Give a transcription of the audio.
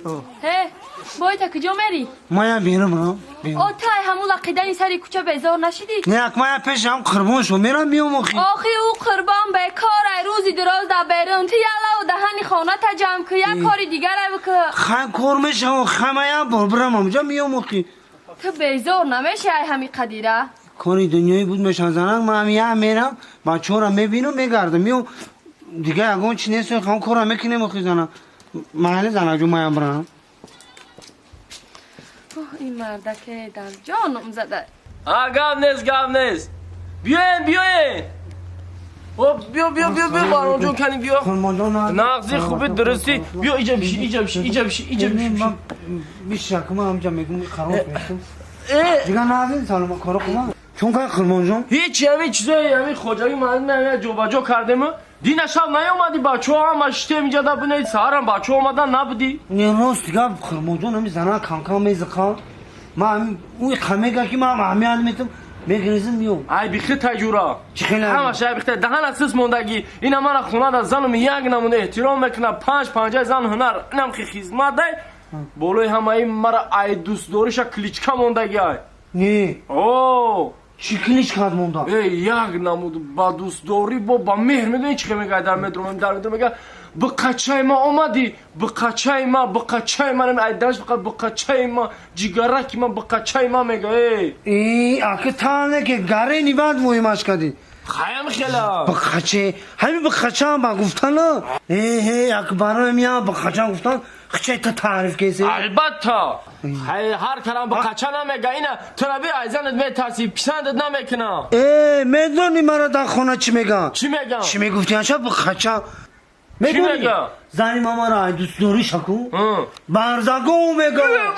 هی باید تا کجا میری؟ مایا بیرم او تای همون لقیدنی سری کوچه بیزار نشدی؟ نه مایا پیشم قربان شو میرم میام آخی او قربان به کار روزی دراز در بیرون تو یلا و دهنی خانه تا جمع که یک کاری دیگر بکن خان کور میشم خمایا برم اونجا میام اخی تو بیزار نمیشه ای همی قدیره کاری دنیایی بود میشن زنان ما هم میرم بچه‌ها رو میبینم میگردم میام دیگه اگه چی نیست خان کورا میکنیم اخی زنان محل زنان جو مایا برام این مردکه در جانم زده گم نیست بیاین بیا بارون جون کنی بیا نغزی خوبی درستی بیا ایجا بشی بیشتر همجا میگم خراب میشم دیگه نازین سالم کارو کنم چون که خرمان جون هیچ همین چیزایی همین خجایی من جوباجو کردم دینا شب نیومدی بچه‌ها هم اشته اینجا دا بنید سهارم بچه‌ها اومدن نبودی نه راست دیگه خرمان جون همین زنا کانکا میزخان ما همین اون خمیگه که ما همیان میتم میگریزم میام ای بیخی تجورا چی خیلی همش ای بیخی دهن اساس موندگی اینا من خونه دا زنم یک نمونه احترام میکنه 5 زن هنر اینم که خدمت ده بولوی همه مرا ای دوست داریش کلیچکا موندگی ای نه اوه چی کلیچ کاد موندا ای یک نمود با دوست داری با مهر میدونی چی میگه در مترو میگه به قچای ما اومدی به قچای ما نمی ایدنش به قچای ما جیگرکی ما به قچای ما میگه ای آخه تانه که گره نیباد مویماش کردی خیام خیلا بخچه همین بخچه هم با گفتن ای اکبارو میام بخچه گفتن خچه تا تعریف کسی البته هر کلام به قچه نمیگه اینا ترابی ایزنت میترسی پسندت نمیکنه ای میدونی مرا در خونه چی میگن چی میگن چی میگفتی انشا بخچه میگونی زنی ماما را دوست داری شکو برزگو میگن